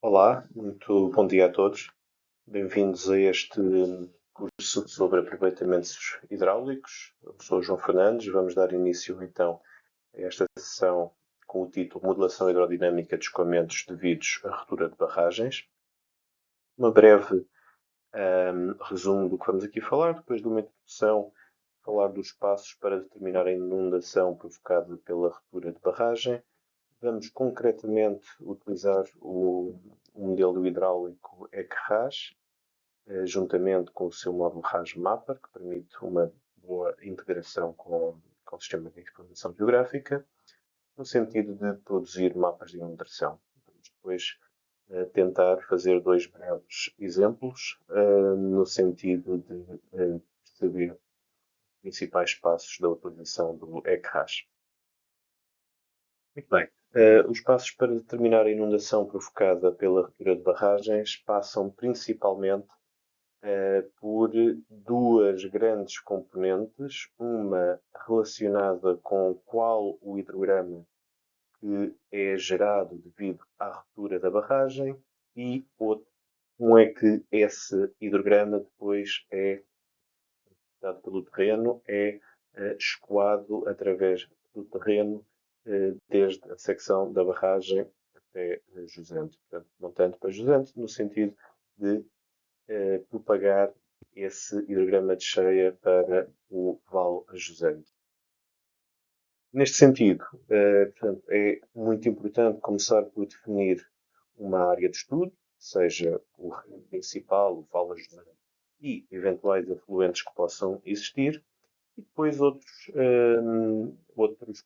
Olá, muito bom dia a todos. Bem-vindos a este curso sobre aproveitamentos hidráulicos. Eu sou o João Fernandes. Vamos dar início então a esta sessão com o título Modelação hidrodinâmica de escoamentos devidos à ruptura de barragens. Uma breve resumo do que vamos aqui falar, depois de uma introdução, falar dos passos para determinar a inundação provocada pela ruptura de barragem. Vamos concretamente utilizar o modelo hidráulico ECRAS, juntamente com o seu módulo RAS Mapper, que permite uma boa integração com o sistema de informação geográfica, no sentido de produzir mapas de inundação. Vamos depois tentar fazer dois breves exemplos, no sentido de perceber os principais passos da utilização do ECRAS. Muito bem. Os passos para determinar a inundação provocada pela ruptura de barragens passam principalmente por duas grandes componentes, uma relacionada com qual o hidrograma que é gerado devido à ruptura da barragem e outro, como é que esse hidrograma depois é dado pelo terreno, é escoado através do terreno desde a secção da barragem até Jusante. Portanto, montante para Jusante, no sentido de propagar esse hidrograma de cheia para o Vale Jusante. Neste sentido, portanto, é muito importante começar por definir uma área de estudo, seja o rio principal, o Vale Jusante, e eventuais afluentes que possam existir, e depois outros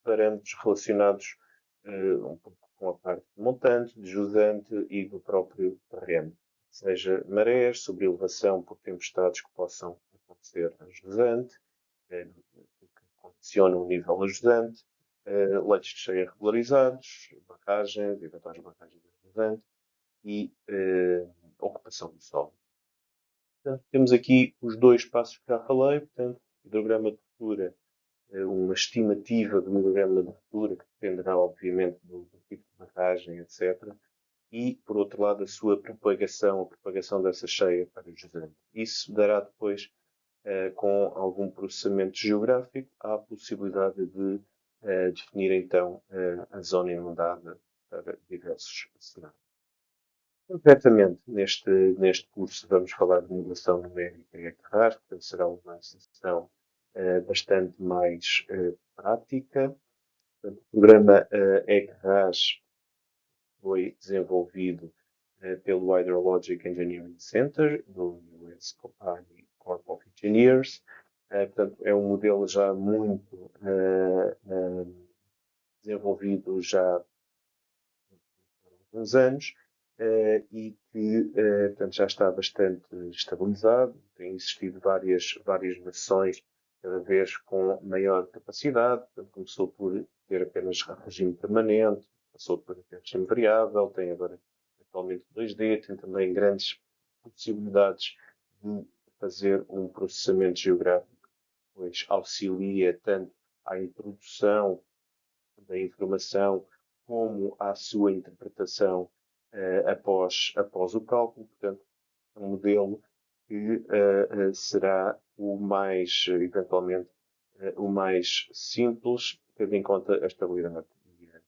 parâmetros relacionados um pouco com a parte de montante, de jusante e do próprio terreno. Seja marés, sobrelevação por tempestades que possam acontecer a jusante, que condicionam o nível a jusante, leitos de cheia regularizados, barragens, eventuais barragens a jusante e ocupação do solo. Portanto, temos aqui os dois passos que já falei, portanto, hidrograma de ruptura, uma estimativa do hidrograma de ruptura, que dependerá, obviamente, do tipo de barragem, etc. E, por outro lado, a propagação dessa cheia para o jusante. Isso dará depois, com algum processamento geográfico, a possibilidade de definir, então, a zona inundada para diversos cenários. Concretamente, neste curso, vamos falar de modelação numérica e ECRAS, portanto, será uma sessão bastante mais prática. Portanto, o programa ECRAS foi desenvolvido pelo Hydrologic Engineering Center, do US Army Corps of Engineers. Portanto, é um modelo já muito desenvolvido já há alguns anos e que portanto, já está bastante estabilizado. Tem existido várias versões, cada vez com maior capacidade. Portanto, começou por ter apenas regime permanente, passou por ter regime variável, tem agora atualmente 2D, tem também grandes possibilidades de fazer um processamento geográfico, pois auxilia tanto à introdução da informação como à sua interpretação após o cálculo. Portanto, é um modelo que será o mais, eventualmente, o mais simples, tendo em conta a estabilidade e a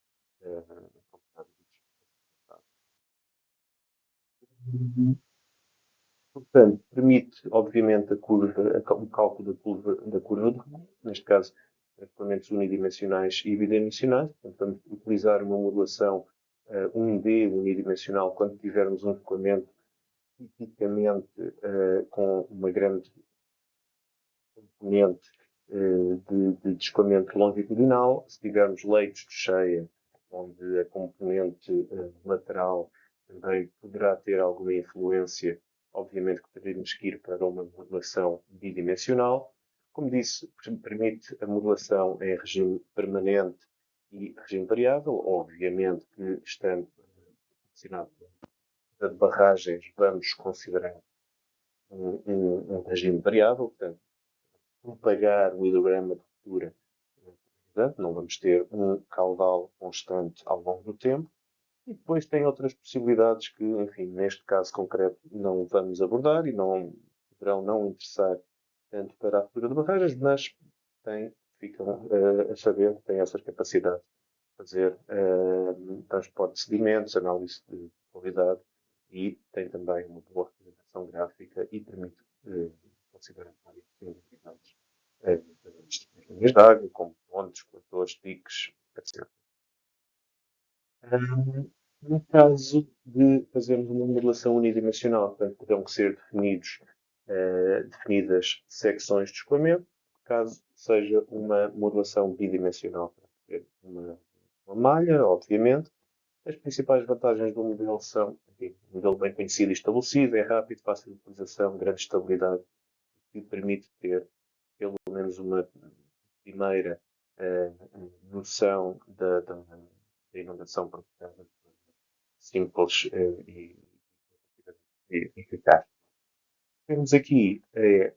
Portanto, permite, obviamente, o cálculo da curva de Riemann, neste caso, equipamentos unidimensionais e bidimensionais. Portanto, vamos utilizar uma modelação 1D unidimensional quando tivermos um equipamento tipicamente com uma grande componente de escoamento longitudinal. Se tivermos leitos de cheia, onde a componente lateral também poderá ter alguma influência, obviamente que teremos que ir para uma modelação bidimensional. Como disse, permite a modelação em regime permanente e regime variável. Obviamente que, estando relacionado de barragens, vamos considerar um regime variável, portanto, propagar o hidrograma de ruptura, portanto, não vamos ter um caudal constante ao longo do tempo. E depois tem outras possibilidades que, enfim, neste caso concreto não vamos abordar e não poderão não interessar tanto para a ruptura de barreiras, mas ficam a saber que têm essas capacidades de fazer transporte de sedimentos, análise de qualidade e tem também uma boa representação gráfica e permite considerar várias atividades de linhas de água, como pontes, coletores, diques, etc. No caso de fazermos uma modelação unidimensional, portanto, terão que ser definidas secções de escoamento, caso seja uma modelação bidimensional, ter uma malha, obviamente. As principais vantagens do modelo são, enfim, um modelo bem conhecido e estabelecido, é rápido, fácil de utilização, grande estabilidade, que permite ter pelo menos uma primeira noção da inundação provocada simples e eficaz. Temos aqui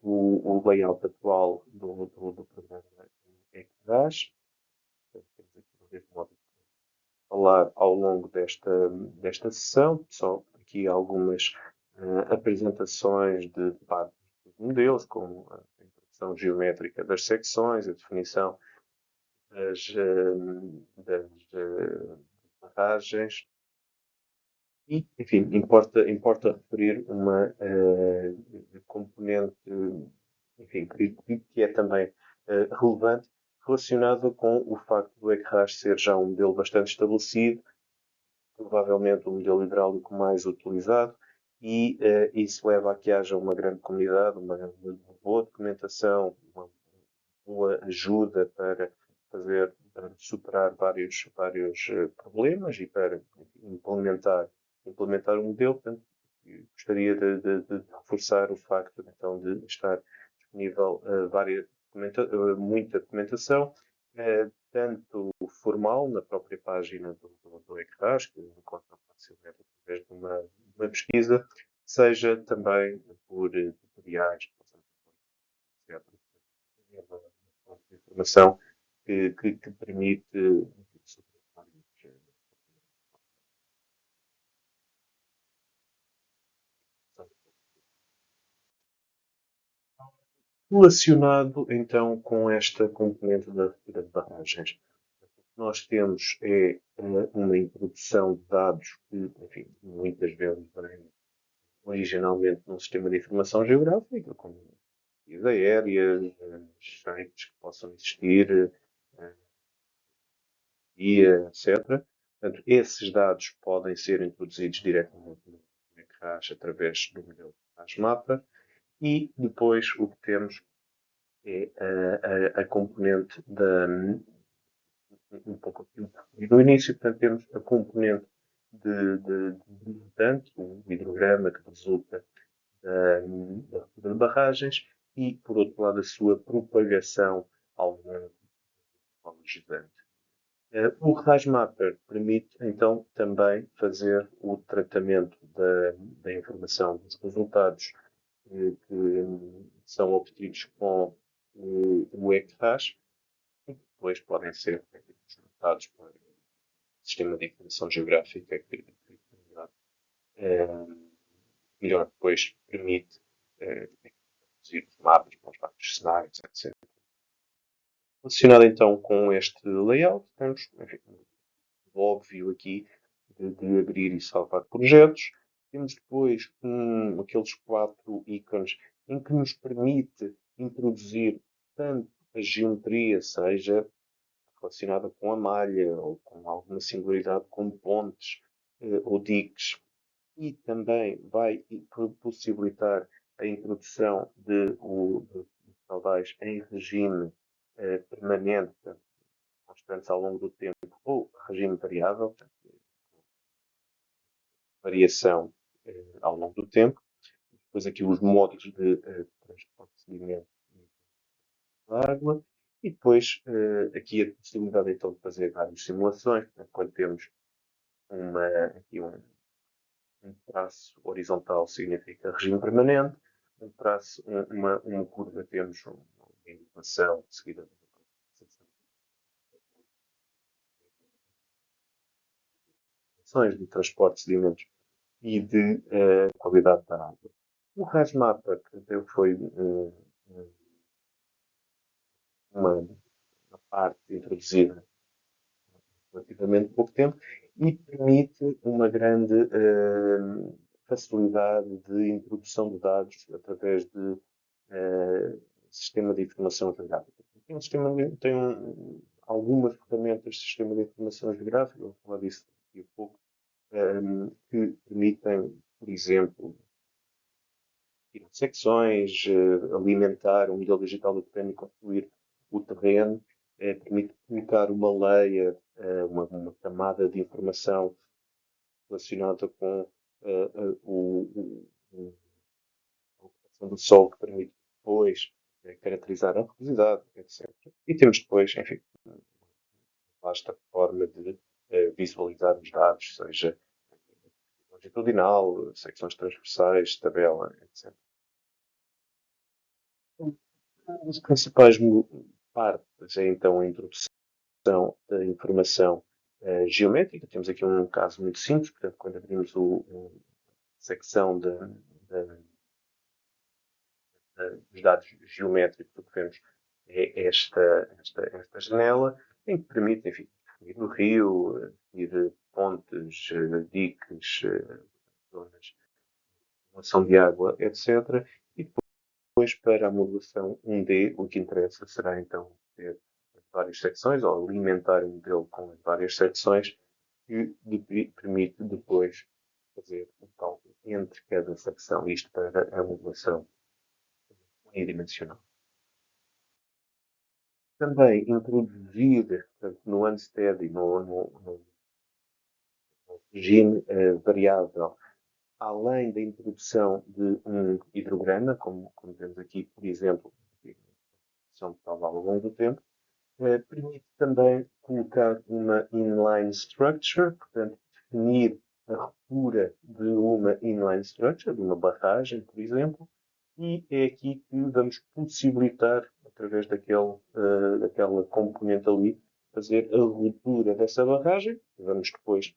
o layout atual do programa ECDAS. Temos aqui o mesmo modo de falar ao longo desta sessão, só aqui algumas apresentações de partes dos modelos, como a introdução geométrica das secções, a definição das barragens. E, enfim, importa referir uma componente, enfim, que é também relevante, relacionada com o facto do ECRAS ser já um modelo bastante estabelecido, provavelmente o modelo hidráulico mais utilizado, e isso leva a que haja uma grande comunidade, uma boa documentação, uma boa ajuda para superar vários problemas e para implementar um modelo. Portanto, gostaria de reforçar o facto então, de estar disponível muita documentação, tanto formal na própria página do ECRAS, que encontra facilmente através de uma pesquisa, seja também por tutoriais, etc. É uma fonte de informação que permite relacionado então com esta componente da retirada de barragens. O que nós temos é uma introdução de dados que, enfim, muitas vezes vêm originalmente num sistema de informação geográfica, como pesquisa aérea, sites que possam existir, guia, etc. Portanto, esses dados podem ser introduzidos diretamente no ECRAS através do modelo ECRAS-Mapa e depois o que temos é a componente um pouco no início, portanto, temos a componente resultante, o hidrograma que resulta da barragens e, por outro lado, a sua propagação ao longo do gigante. O RASMapper permite, então, também fazer o tratamento da informação dos resultados que são obtidos com o ECRAS e depois podem ser resultados para o sistema de informação geográfica que melhor depois permite reduzir os mapas para os vários cenários, etc. Relacionado então com este layout, temos, enfim, óbvio aqui de abrir e salvar projetos. Temos depois aqueles 4 ícones em que nos permite introduzir tanto a geometria, seja relacionada com a malha ou com alguma singularidade como pontes ou diques, e também vai possibilitar a introdução de caudais em regime permanente, constantes ao longo do tempo, ou regime variável, variação ao longo do tempo. Depois aqui os módulos de transporte de sedimento de água. E depois aqui a possibilidade então de fazer várias simulações. Quando temos aqui um traço horizontal significa regime permanente. Um traço, uma curva temos uma indicação seguida condições de transporte de sedimentos e de qualidade da água. O RASMAPA, que foi uma parte introduzida relativamente pouco tempo e permite uma grande facilidade de introdução de dados através de sistema de informação geográfica. Algumas ferramentas de sistema de informação geográfica, vou falar disso daqui a pouco, que permitem, por exemplo, tirar secções, alimentar um modelo digital do terreno e construir o terreno, permite colocar uma layer, uma camada de informação relacionada com a ocupação do solo que permite depois caracterizar a rugosidade, etc. E temos depois, enfim, uma vasta forma de visualizar os dados, seja longitudinal, secções transversais, tabela, etc. As principais partes é então a introdução da informação geométrica. Temos aqui um caso muito simples, portanto, quando abrimos a secção dos dados geométricos, o que vemos é esta janela, em que permite, enfim, definir o rio, definir pontes, diques, zonas de acumulação de água, etc. E depois, para a modelação 1D, o que interessa será então ter várias secções, ou alimentar um modelo com as várias secções, que permite depois fazer um cálculo entre cada secção, isto para a modelação unidimensional. Também introduzir, portanto, no unsteady, no regime variável, além da introdução de um hidrograma, como vemos aqui, por exemplo, são prova ao longo do tempo, permite também colocar uma inline structure, portanto, definir a ruptura de uma inline structure, de uma barragem, por exemplo, e é aqui que vamos possibilitar, através daquela componente ali, fazer a ruptura dessa barragem. Vamos depois,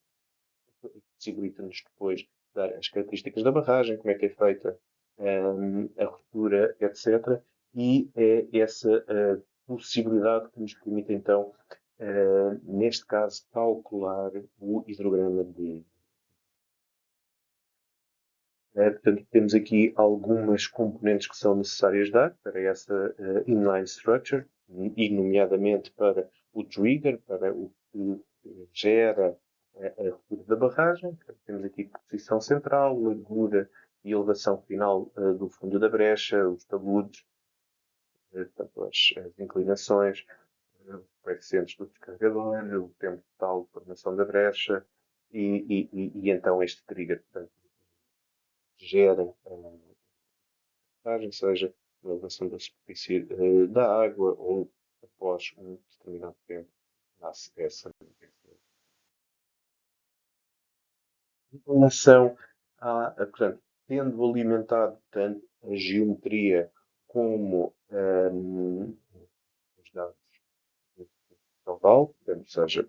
possibilita-nos depois dar as características da barragem, como é que é feita a ruptura, etc. E é essa possibilidade que nos permite, então, neste caso, calcular o hidrograma de. Portanto, temos aqui algumas componentes que são necessárias dar para essa inline structure, e nomeadamente para o trigger, para o que gera a ruptura da barragem. Temos aqui posição central, largura e elevação final do fundo da brecha, os taludes, portanto, as inclinações, os coeficientes do descarregador, o tempo total de formação da brecha e então este trigger, portanto, gera a barragem, seja na elevação da superfície da água ou após um determinado tempo dá-se essa. Em relação portanto, tendo alimentado tanto a geometria como os dados de caudal, portanto, seja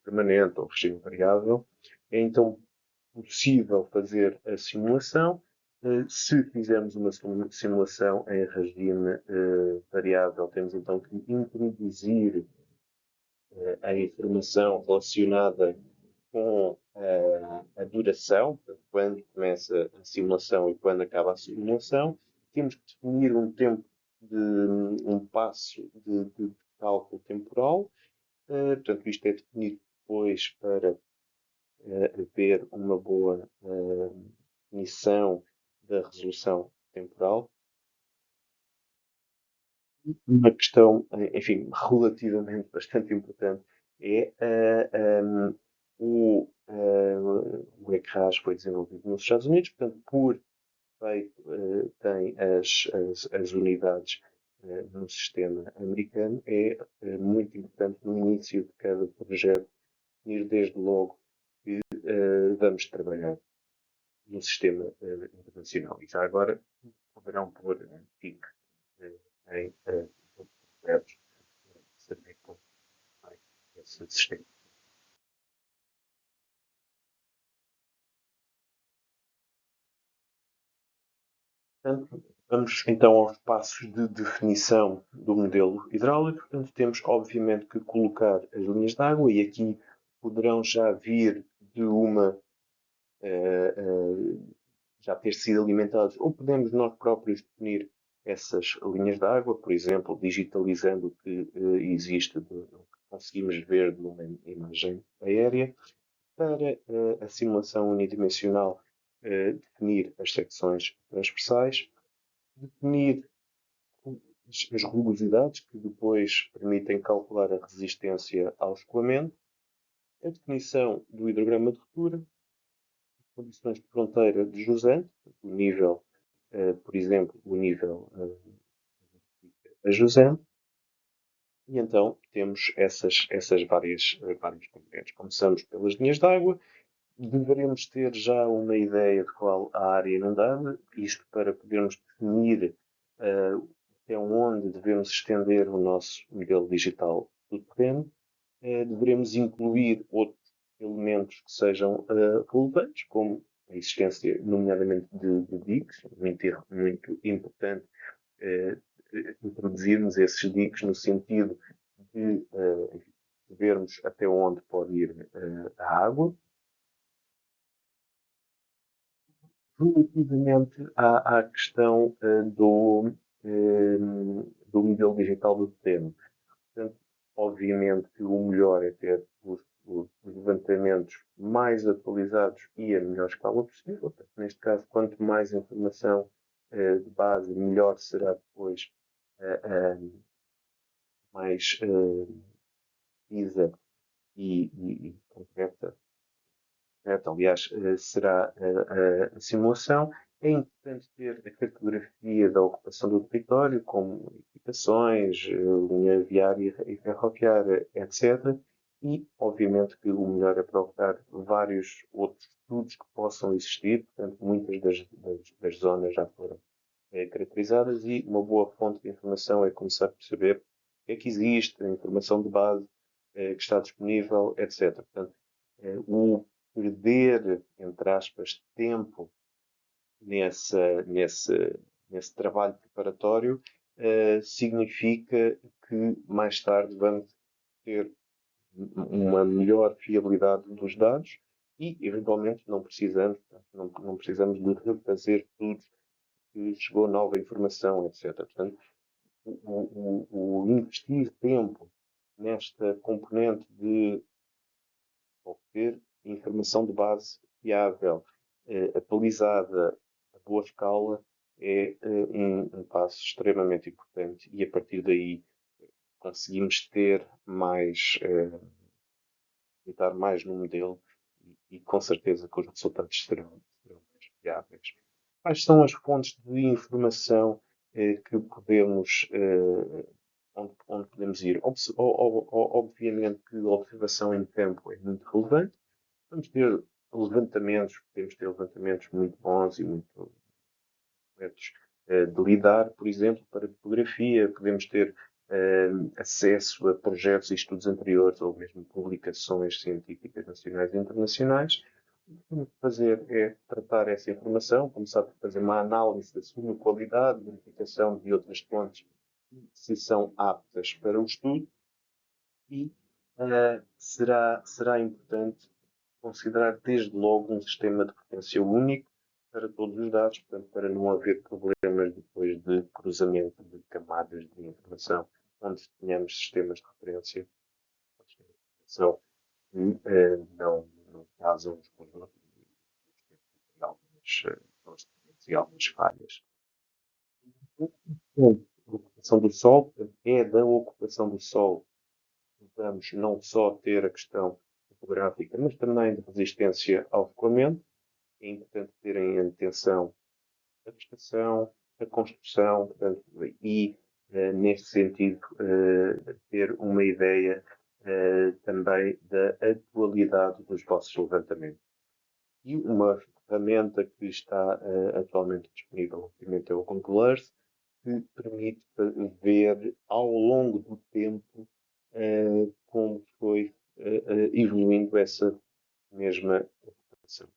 permanente ou regime variável, é então possível fazer a simulação. Se fizermos uma simulação em regime variável, temos então que introduzir a informação relacionada com a duração, portanto, quando começa a simulação e quando acaba a simulação. Temos que definir um tempo um passo de cálculo temporal. Portanto, isto é definido depois para haver uma boa definição da resolução temporal. Uma questão, enfim, relativamente bastante importante é o ECRAS foi desenvolvido nos Estados Unidos, portanto, por feito, tem as unidades no sistema americano. É muito importante no início de cada projeto ir desde logo que vamos trabalhar no sistema internacional. E já agora poderão pôr TIC em projetos saber como vai esse sistema. Portanto, vamos então aos passos de definição do modelo hidráulico. Portanto, temos obviamente que colocar as linhas de água e aqui poderão já vir de uma já ter sido alimentados, ou podemos nós próprios definir essas linhas de água, por exemplo, digitalizando o que existe, o que conseguimos ver numa imagem aérea, para a simulação unidimensional definir as secções transversais, definir as rugosidades que depois permitem calcular a resistência ao escoamento, a definição do hidrograma de ruptura, condições de fronteira de jusante, o nível, por exemplo, o nível a jusante, e então temos essas várias componentes. Começamos pelas linhas de água, deveremos ter já uma ideia de qual a área inundada, isto para podermos definir até onde devemos estender o nosso modelo digital do terreno. Deveremos incluir outros elementos que sejam relevantes, como a existência, nomeadamente, de diques, muito importante introduzirmos esses diques no sentido de vermos até onde pode ir a água. Relativamente à questão do modelo digital do terreno, portanto, obviamente que o melhor é ter os levantamentos mais atualizados e a melhor escala possível. Portanto, neste caso, quanto mais informação de base, melhor será depois mais precisa e concreta. Aliás, será a simulação. É importante ter a cartografia da ocupação do território, como edificações, linha viária e ferroviária, etc. E, obviamente, que o melhor é procurar vários outros estudos que possam existir. Portanto, muitas das zonas já foram caracterizadas e uma boa fonte de informação é começar a perceber o que é que existe, a informação de base que está disponível, etc. Portanto, o perder, entre aspas, tempo nesse trabalho preparatório significa que mais tarde vamos ter uma melhor fiabilidade dos dados e, eventualmente, não precisamos de refazer tudo que chegou nova informação, etc. Portanto, o investir tempo nesta componente de obter informação de base fiável, atualizada, a boa escala, é um passo extremamente importante e a partir daí conseguimos ter mais, acreditar mais no modelo e com certeza que os resultados serão mais fiáveis. Quais são as fontes de informação que podemos, onde podemos ir? Obviamente que a observação em campo é muito relevante. Vamos ter podemos ter levantamentos muito bons e muito corretos de lidar, por exemplo, para fotografia, podemos ter acesso a projetos e estudos anteriores ou mesmo publicações científicas nacionais e internacionais. O que temos que fazer é tratar essa informação, começar por fazer uma análise da sua qualidade, verificação de outras fontes se são aptas para o estudo e será importante considerar desde logo um sistema de referência único para todos os dados, portanto, para não haver problemas depois de cruzamento de camadas de informação, onde tenhamos sistemas de referência que não casam uns com os outros e algumas falhas. A ocupação do solo é da ocupação do solo. Vamos não só ter a questão topográfica, mas também de resistência ao escoamento. É importante terem atenção a vegetação, a construção, portanto, e, neste sentido, ter uma ideia também da atualidade dos vossos levantamentos. E uma ferramenta que está atualmente disponível, obviamente, é o Google Earth, que permite ver ao longo do tempo como foi evoluindo essa mesma ocupação.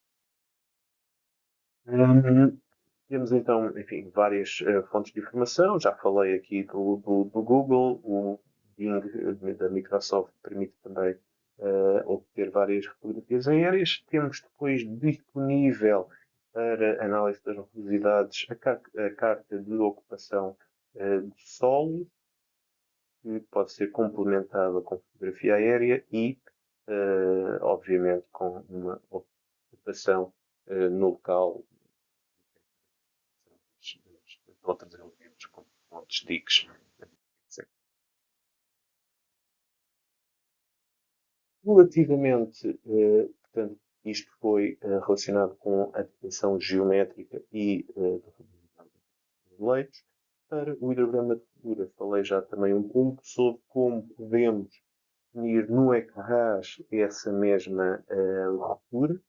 Temos então, enfim, várias fontes de informação. Já falei aqui do Google, o Bing da Microsoft permite também obter várias fotografias aéreas. Temos depois disponível para análise das rugosidades a carta de ocupação do solo, que pode ser complementada com fotografia aérea e, obviamente, com uma ocupação no local de outros elementos, como outros diques. Relativamente, portanto, isto foi relacionado com a detecção geométrica e de leitos. Para o hidrograma de ruptura, falei já também um pouco sobre como podemos definir no ECRAS essa mesma ruptura,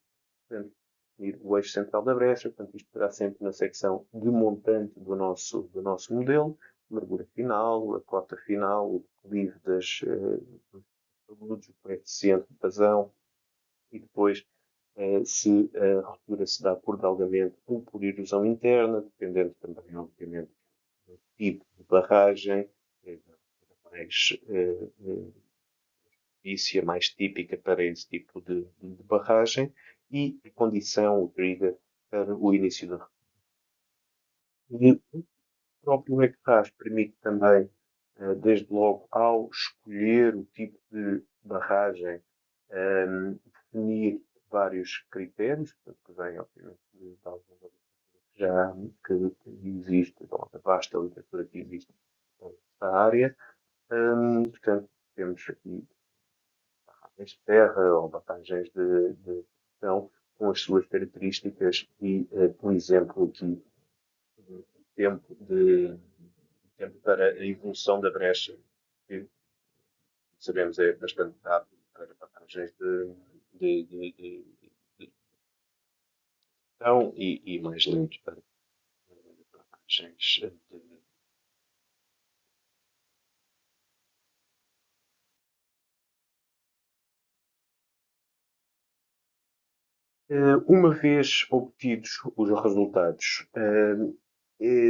portanto, definir o eixo central da brecha, portanto, isto estará sempre na secção de montante do nosso modelo, largura final, a cota final, o declive dos produtos, o coeficiente de vazão e depois se a ruptura se dá por dalgamento ou por erosão interna, dependendo também, obviamente, do tipo de barragem, mais propícia, mais típica para esse tipo de barragem e a condição, o trigger, para o início da ruptura. O próprio ECRAS permite também, desde logo, ao escolher o tipo de barragem, definir vários critérios, portanto, que vem, obviamente, de alguma já que existe, da vasta literatura que existe nesta área. Portanto, temos aqui barragens de terra ou barragens de pressão com as suas características e, por exemplo, aqui o tempo para a evolução da brecha, que sabemos é bastante rápido para barragens de pressão e mais lento para barragens de. Uma vez obtidos os resultados,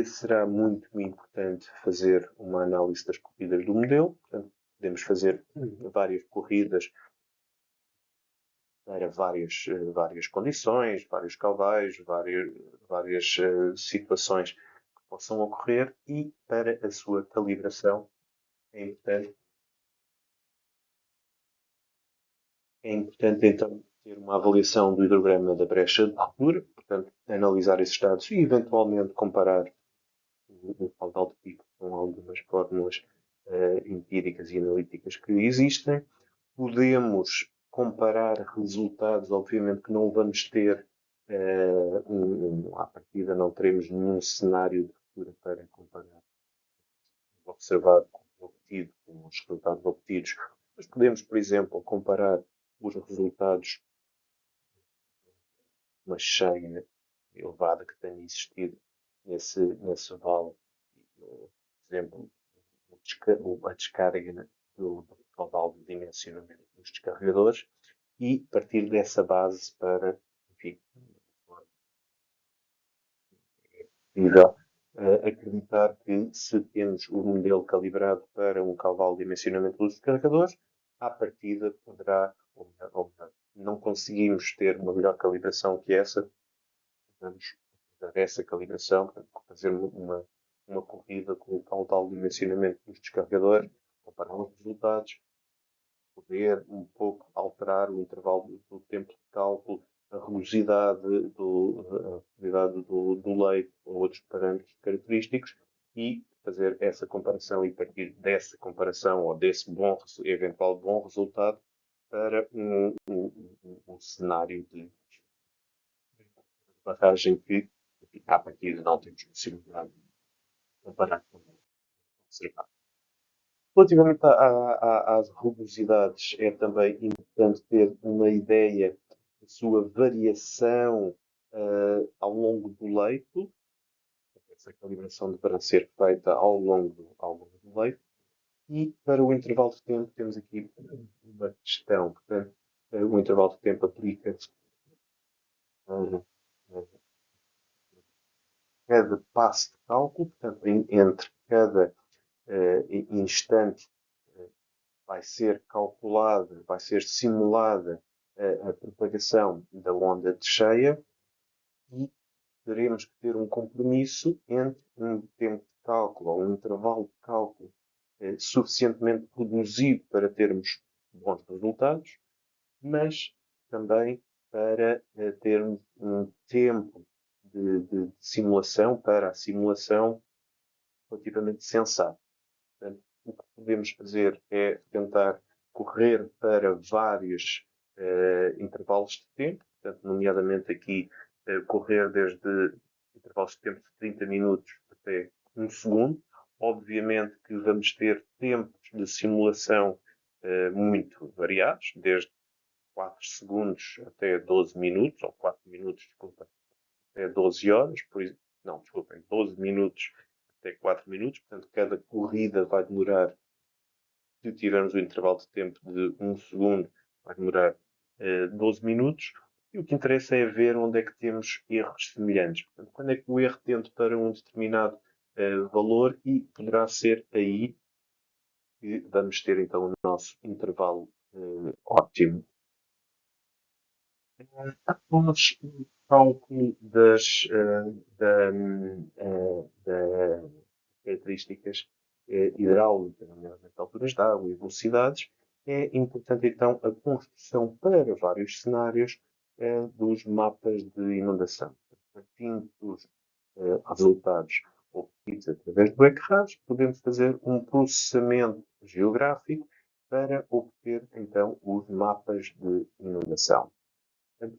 será muito importante fazer uma análise das corridas do modelo. Portanto, podemos fazer várias corridas para várias condições, vários caudais, várias situações que possam ocorrer e para a sua calibração é importante então ter uma avaliação do hidrograma da brecha de ruptura, portanto, analisar esses dados e eventualmente comparar o caudal de pico com algumas fórmulas empíricas e analíticas que existem. Podemos comparar resultados, obviamente que não vamos ter, à partida não teremos nenhum cenário de ruptura para comparar o observado com o obtido, com os resultados obtidos, mas podemos, por exemplo, comparar os resultados de uma cheia elevada que tenha existido nesse vale, por exemplo, a descarga do caudal de dimensionamento dos descarregadores e partir dessa base para, enfim, possível acreditar que se temos o modelo calibrado para um caudal de dimensionamento dos descarregadores, à partida poderá, ou melhor, não conseguimos ter uma melhor calibração que essa, vamos dar essa calibração, fazer uma corrida com o caudal de dimensionamento dos descarregadores, comparar os resultados, poder um pouco alterar o intervalo do tempo de cálculo, a rugosidade do leite ou outros parâmetros característicos e fazer essa comparação e partir dessa comparação ou desse eventual bom resultado para um cenário de barragem que, à partida, não temos possibilidade de comparar com o observado. Relativamente às rugosidades, é também importante ter uma ideia da sua variação ao longo do leito. Essa calibração deverá ser feita ao longo do leito. E para o intervalo de tempo, temos aqui uma questão. Portanto, o intervalo de tempo aplica-se cada passo de cálculo, portanto, entre cada instante vai ser calculada, vai ser simulada a propagação da onda de cheia e teremos que ter um compromisso entre um tempo de cálculo ou um intervalo de cálculo suficientemente reduzido para termos bons resultados, mas também para termos um tempo de simulação para a simulação relativamente sensato. Portanto, o que podemos fazer é tentar correr para vários intervalos de tempo, portanto, nomeadamente aqui correr desde intervalos de tempo de 30 minutos até 1 segundo. Obviamente que vamos ter tempos de simulação muito variados, desde 4 segundos até 12 minutos, ou 4 minutos, desculpa, até 12 horas, não, desculpem, 12 minutos até 4 minutos, portanto, cada corrida vai demorar, se tivermos o intervalo de tempo de 1 segundo, vai demorar 12 minutos, e o que interessa é ver onde é que temos erros semelhantes. Portanto, quando é que o erro tende para um determinado valor, e poderá ser aí que vamos ter então o nosso intervalo óptimo. Após o cálculo das características hidráulicas, nomeadamente alturas de água e velocidades, é importante então a construção para vários cenários dos mapas de inundação. Partindo dos resultados obtidos através do ECRAS, podemos fazer um processamento geográfico para obter então os mapas de inundação.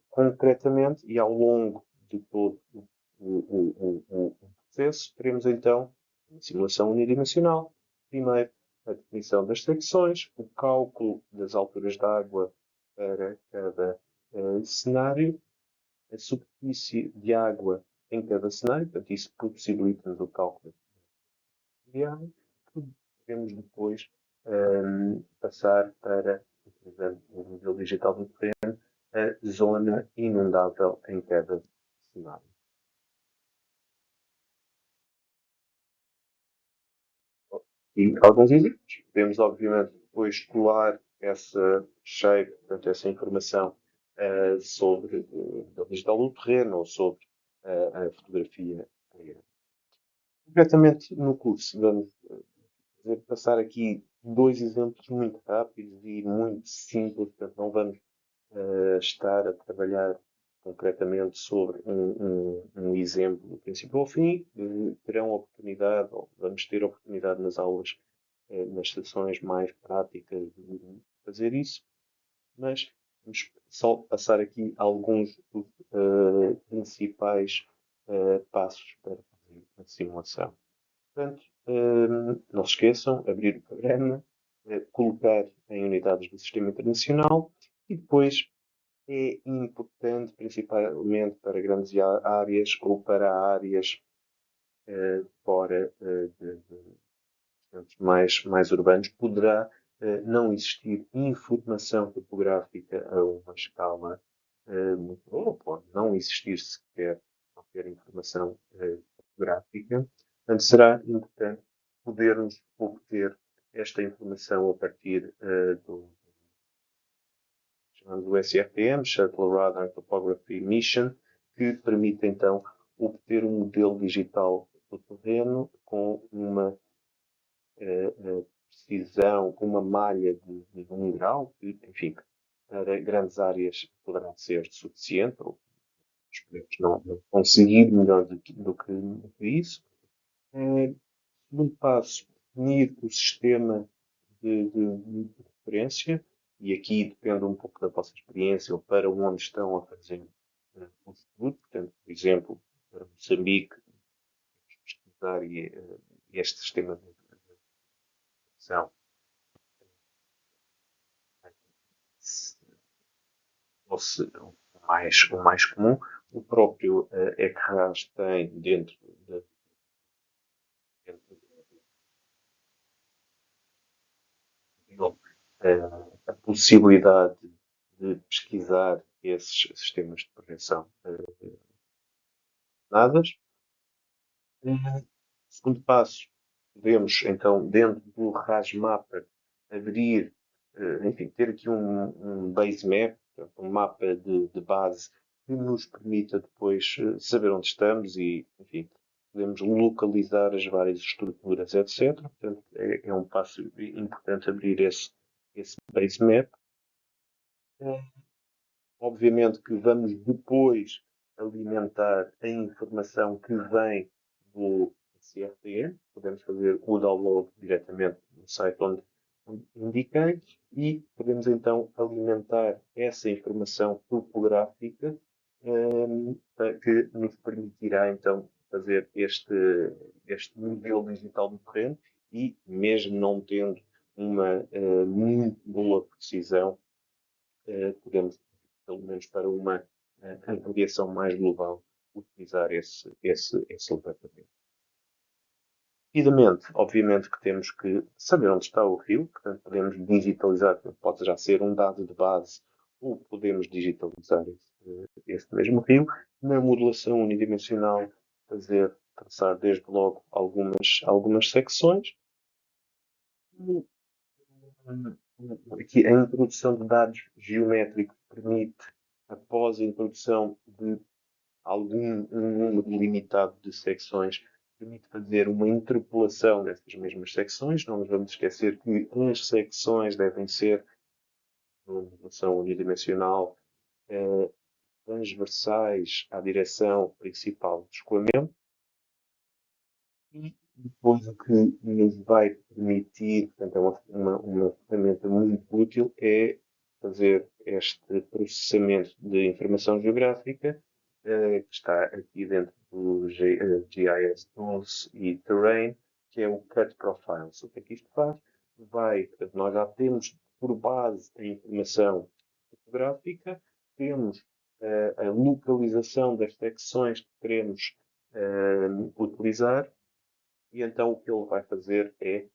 Concretamente, e ao longo de todo o processo, teremos então a simulação unidimensional. Primeiro, a definição das secções, o cálculo das alturas de água para cada cenário, a superfície de água em cada cenário, portanto, isso possibilita-nos o cálculo de água. Podemos depois passar para, utilizando o modelo digital do terreno, a zona inundável em cada cenário. E alguns exemplos. Podemos, obviamente, depois colar essa shape, portanto, essa informação sobre o digital do terreno ou sobre a fotografia aérea. Concretamente, no curso, vamos passar aqui 2 exemplos muito rápidos e muito simples, portanto, não vamos estar a trabalhar concretamente sobre um exemplo do princípio ao fim. Terão oportunidade, ou vamos ter oportunidade nas aulas, nas sessões mais práticas de fazer isso, mas vamos só passar aqui alguns dos principais passos para fazer a simulação. Portanto, não se esqueçam, abrir o programa, colocar em unidades do Sistema Internacional e depois é importante, principalmente para grandes áreas ou para áreas fora de mais urbanos, poderá não existir informação topográfica a uma escala muito boa, pode não existir sequer qualquer informação topográfica. Portanto, será importante podermos obter esta informação a partir do SRTM, Shuttle Radar Topography Mission, que permite então obter um modelo digital do terreno com uma precisão, com uma malha de 1 grau, que, enfim, para grandes áreas poderá ser suficiente, ou esperemos não conseguir melhor do que isso. Segundo passo, definir o sistema de referência, e aqui depende um pouco da vossa experiência ou para onde estão a fazer o estudo. Portanto, por exemplo, para Moçambique, pesquisar este sistema de informação fosse o mais comum. O próprio ECRAS tem dentro a possibilidade de pesquisar esses sistemas de projeção dadas. Segundo passo, podemos então, dentro do RasMapper, abrir, enfim, ter aqui um base map, portanto, um mapa de base que nos permita depois saber onde estamos e, enfim, podemos localizar as várias estruturas, etc. Portanto, é um passo importante abrir esse base map. Obviamente que vamos depois alimentar a informação que vem do CRTN. Podemos fazer o download diretamente no site onde indiquei e podemos então alimentar essa informação topográfica que nos permitirá então fazer este modelo digital do terreno e mesmo não tendo uma muito boa precisão, podemos, pelo menos para uma avaliação mais global, utilizar esse levantamento. Seguidamente, obviamente que temos que saber onde está o rio, portanto podemos digitalizar, pode já ser um dado de base, ou podemos digitalizar esse mesmo rio. Na modelação unidimensional, traçar desde logo algumas secções. Aqui a introdução de dados geométricos permite, após a introdução de um número limitado de secções, permite fazer uma interpolação dessas mesmas secções. Não nos vamos esquecer que as secções devem ser, numa relação unidimensional, transversais à direção principal do escoamento. E depois o que nos vai permitir, portanto, é uma ferramenta muito útil, é fazer este processamento de informação geográfica, que está aqui dentro do GIS Tools e Terrain, que é o Cut Profiles. O que é que isto faz? Portanto, nós já temos por base a informação fotográfica, temos a localização das secções que queremos utilizar, e então o que ele vai fazer é,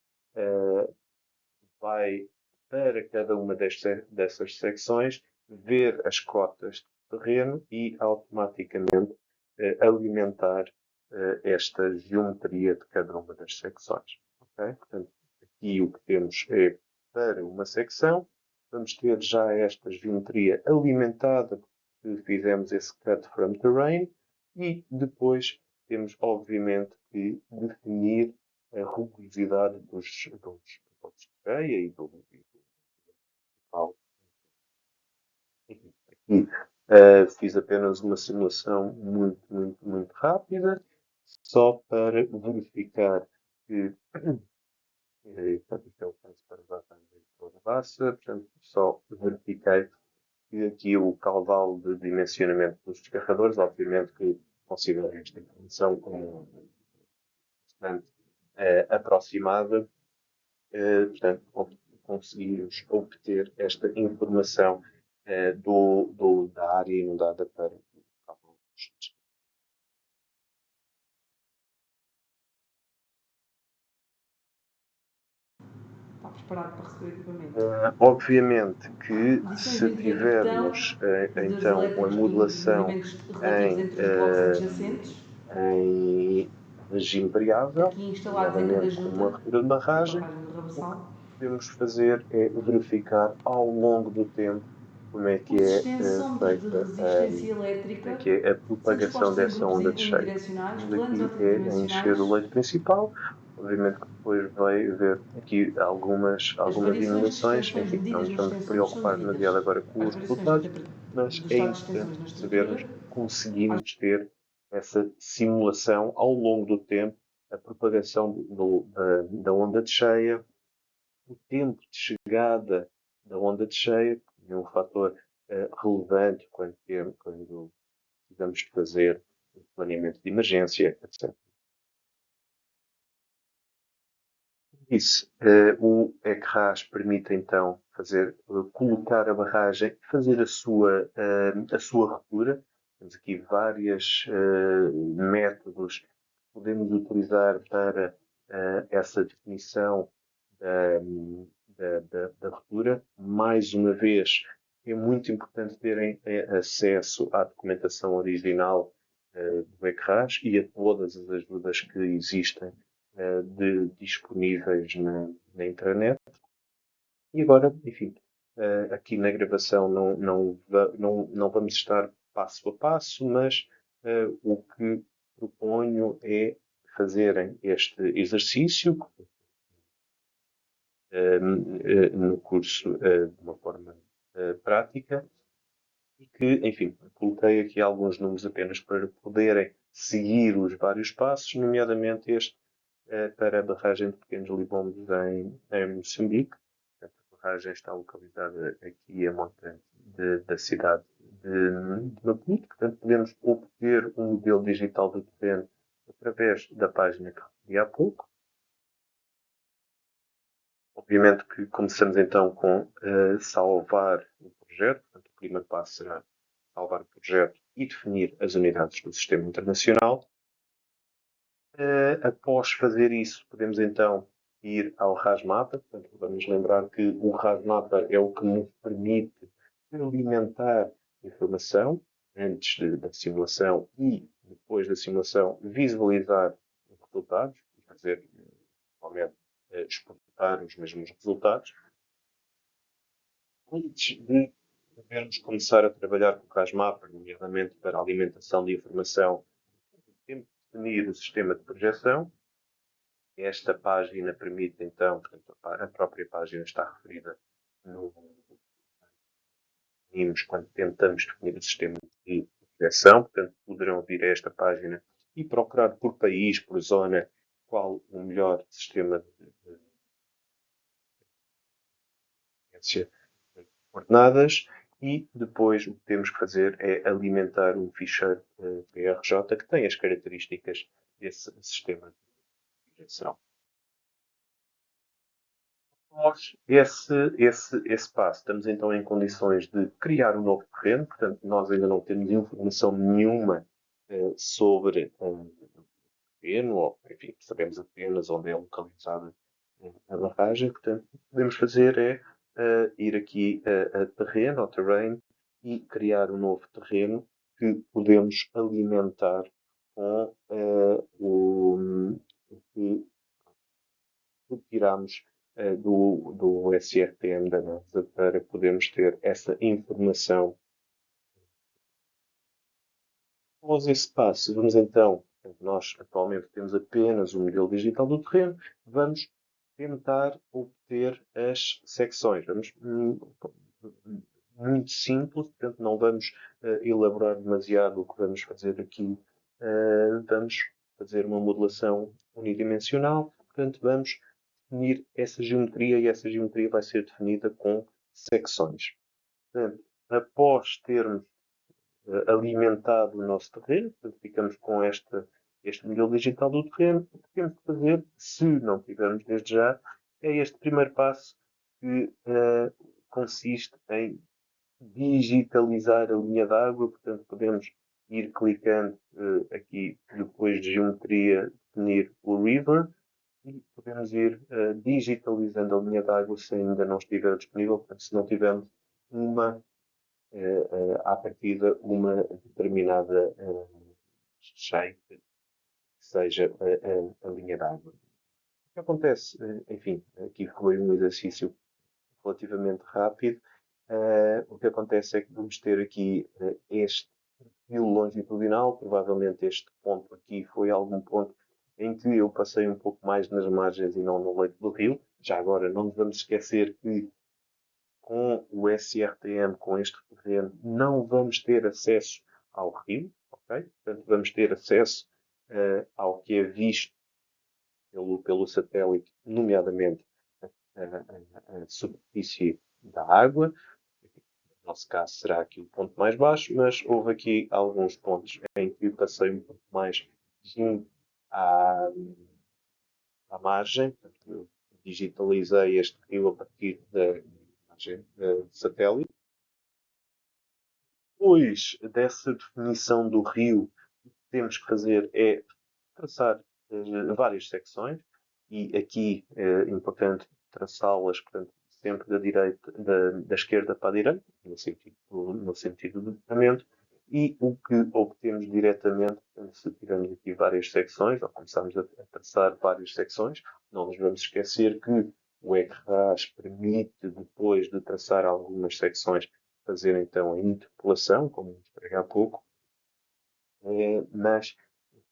vai para cada uma dessas secções ver as cotas de terreno e automaticamente alimentar esta geometria de cada uma das secções. Okay? Portanto, aqui o que temos é para uma secção, vamos ter já esta geometria alimentada, porque fizemos esse cut from terrain, e depois temos, obviamente, que definir a rugosidade dos pontos de areia e do pau. Aqui fiz apenas uma simulação muito rápida, só para verificar que portanto, isto é o caso para a Bassa, portanto, só verifiquei que aqui o caudal de dimensionamento dos descarregadores, obviamente que considero esta informação como bastante aproximada, portanto, conseguimos obter esta informação da área inundada para o caudal dos descarregadores. Está preparado para receber equipamento. Obviamente que Lições se em engenharia de botão, tivermos dos então a elétricos de modulação movimentos relativos em, entre blocos adjacentes, em regime variável, aqui instalados em cada nomeadamente com uma junta, ruptura de a barragem, barragem de o que Rabassal. podemos fazer é verificar ao longo do tempo como é que Os é extensómetros de feita resistência como é elétrica que é a são propagação dispostos em dessa grupos onda de cheio. unidirecionais, Temos planos ou aqui é a encher tridimensionais. o leito principal. Obviamente que depois vai haver aqui As algumas variações de inundações. extensões Enfim, não medidas nos nos vamos extensores são preocupar devidas demasiado agora com às os variações resultados, mas do é estado de importante extensões na sabermos estrutura, que conseguimos ter essa simulação ao longo do tempo, a propagação da onda de cheia, o tempo de chegada da onda de cheia, que é um fator relevante quando precisamos de fazer planeamento de emergência, etc. Isso, o ECRAS permite então colocar a barragem, fazer a sua ruptura. Temos aqui vários métodos que podemos utilizar para essa definição da, da ruptura. Mais uma vez, é muito importante terem acesso à documentação original do ecrãs e a todas as ajudas que existem disponíveis na internet. E agora, enfim, aqui na gravação não vamos estar passo a passo, mas o que proponho é fazerem este exercício no curso de uma forma prática e que, enfim, coloquei aqui alguns números apenas para poderem seguir os vários passos, nomeadamente este para a barragem de Pequenos Libombos em Moçambique. A barragem está localizada aqui a montante da cidade de Maputo. Portanto, podemos obter um modelo digital do terreno através da página que referi há pouco. Obviamente que começamos então com salvar o projeto. Portanto, o primeiro passo será salvar o projeto e definir as unidades do sistema internacional. Após fazer isso, podemos então ir ao RASMAPA. Portanto, vamos lembrar que o RASMAPA é o que nos permite alimentar informação antes da simulação e depois da simulação visualizar os resultados e fazer, normalmente, exportar os mesmos resultados. Antes de podermos começar a trabalhar com o RASMAPA, nomeadamente para a alimentação de informação, temos de definir o sistema de projeção. Esta página permite, então, portanto, a própria página está referida no quando tentamos definir o sistema de projeção. Portanto, poderão vir a esta página e procurar por país, por zona, qual o melhor sistema de coordenadas. E depois o que temos que fazer é alimentar um ficheiro PRJ que tem as características desse sistema de projeção. Após esse passo, estamos então em condições de criar um novo terreno. Portanto, nós ainda não temos informação nenhuma sobre o terreno, ou, enfim, sabemos apenas onde é localizada a barragem. Portanto, o que podemos fazer é ir aqui a terreno, ao terrain, e criar um novo terreno que podemos alimentar com o que retiramos do SRTM da NASA para podermos ter essa informação. Após esse passo, vamos então, nós atualmente temos apenas o modelo digital do terreno, vamos tentar obter as secções. Vamos muito simples, portanto não vamos elaborar demasiado o que vamos fazer aqui. Vamos fazer uma modelação unidimensional, portanto vamos definir essa geometria e essa geometria vai ser definida com secções. Portanto, após termos alimentado o nosso terreno, portanto, ficamos com este modelo digital do terreno, o que temos que fazer, se não tivermos desde já, é este primeiro passo que consiste em digitalizar a linha d'água. Portanto, podemos ir clicando aqui depois de geometria, definir o river, e podemos ir digitalizando a linha d'água se ainda não estiver disponível. Portanto, se não tivermos à partida uma determinada shape que seja a linha d'água. O que acontece, enfim, aqui foi um exercício relativamente rápido. O que acontece é que vamos ter aqui este fio longitudinal. Provavelmente este ponto aqui foi algum ponto em que eu passei um pouco mais nas margens e não no leito do rio. Já agora, não nos vamos esquecer que com o SRTM, com este terreno, não vamos ter acesso ao rio, ok? Portanto, vamos ter acesso ao que é visto pelo satélite, nomeadamente a superfície da água. No nosso caso será aqui o ponto mais baixo, mas houve aqui alguns pontos em que passei um pouco mais junto à margem. Portanto, digitalizei este rio a partir da imagem satélite. Depois dessa definição do rio, o que temos que fazer é traçar várias secções, e aqui é importante traçá-las, portanto, sempre da esquerda para a direita, no sentido do detalhamento, e o que obtemos diretamente, se tivermos aqui várias secções, ou começarmos a traçar várias secções, não nos vamos esquecer que o ECRAS permite, depois de traçar algumas secções, fazer então a interpolação, como mostrei há pouco, mas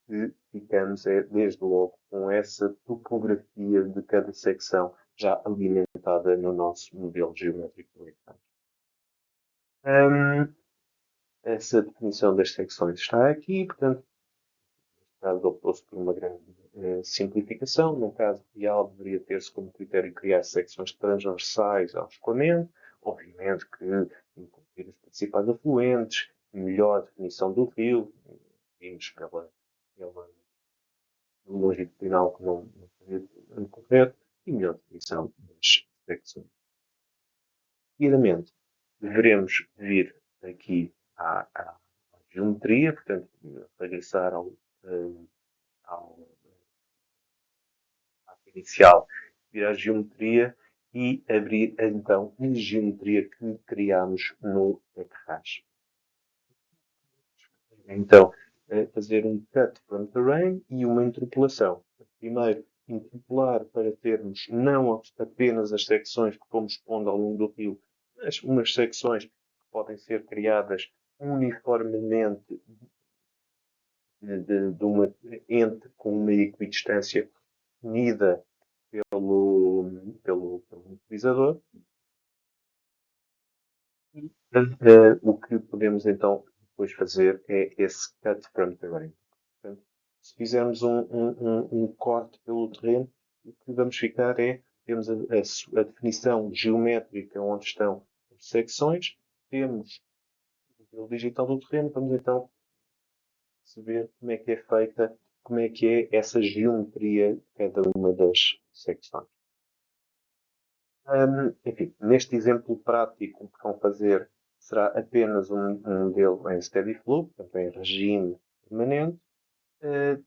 que ficamos desde logo com essa topografia de cada secção já alimentada no nosso modelo geométrico do ECRAS. Essa definição das secções está aqui, portanto, neste caso optou-se por uma grande simplificação. No caso real, deveria ter-se como critério criar secções transversais ao escoamento, obviamente que incluir os principais afluentes, melhor definição do rio, vimos pela longitudinal que não seria correto, e melhor definição das secções. Seguidamente, deveremos vir aqui à geometria, portanto, regressar à inicial, vir à geometria e abrir então a geometria que criamos no ECRAS. Então, fazer um cut from terrain e uma interpolação. Primeiro, interpolar para termos não apenas as secções que fomos pondo ao longo do rio, mas umas secções que podem ser criadas uniformemente com uma equidistância definida pelo utilizador. O que podemos então depois fazer é esse cut from terrain. Portanto, se fizermos um corte pelo terreno, o que vamos ficar temos a definição geométrica onde estão as secções, temos o modelo digital do terreno, vamos então perceber como é que é feita, como é que é essa geometria de cada uma das secções. Enfim, neste exemplo prático, o que vão fazer será apenas um modelo em steady flow, portanto em regime permanente.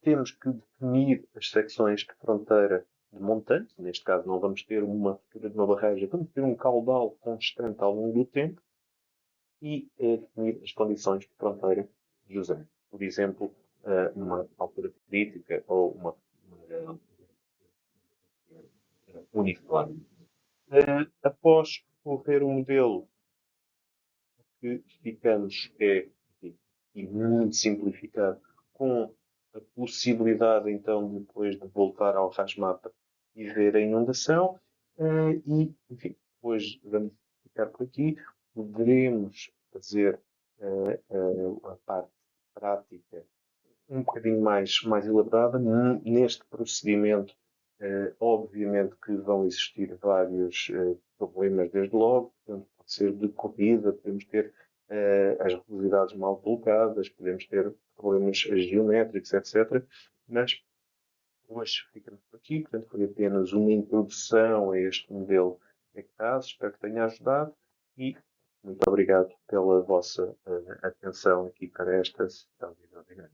Temos que definir as secções de fronteira de montante. Neste caso, não vamos ter uma ruptura de uma barragem, vamos ter um caudal constante ao longo do tempo e definir as condições de fronteira de uso. Por exemplo, uma altura crítica ou uma uniforme. Após correr o modelo, que ficamos e muito simplificado, com a possibilidade então depois de voltar ao RAS-mapa e ver a inundação e, enfim, depois vamos ficar por aqui. Poderemos fazer a parte prática um bocadinho mais elaborada. Neste procedimento, obviamente que vão existir vários problemas desde logo, portanto, pode ser de corrida, podemos ter as velocidades mal colocadas, podemos ter problemas geométricos, etc. Mas hoje ficamos por aqui, portanto, foi apenas uma introdução a este modelo ECTAS. Espero que tenha ajudado e muito obrigado pela vossa atenção aqui para esta sessão. Obrigado.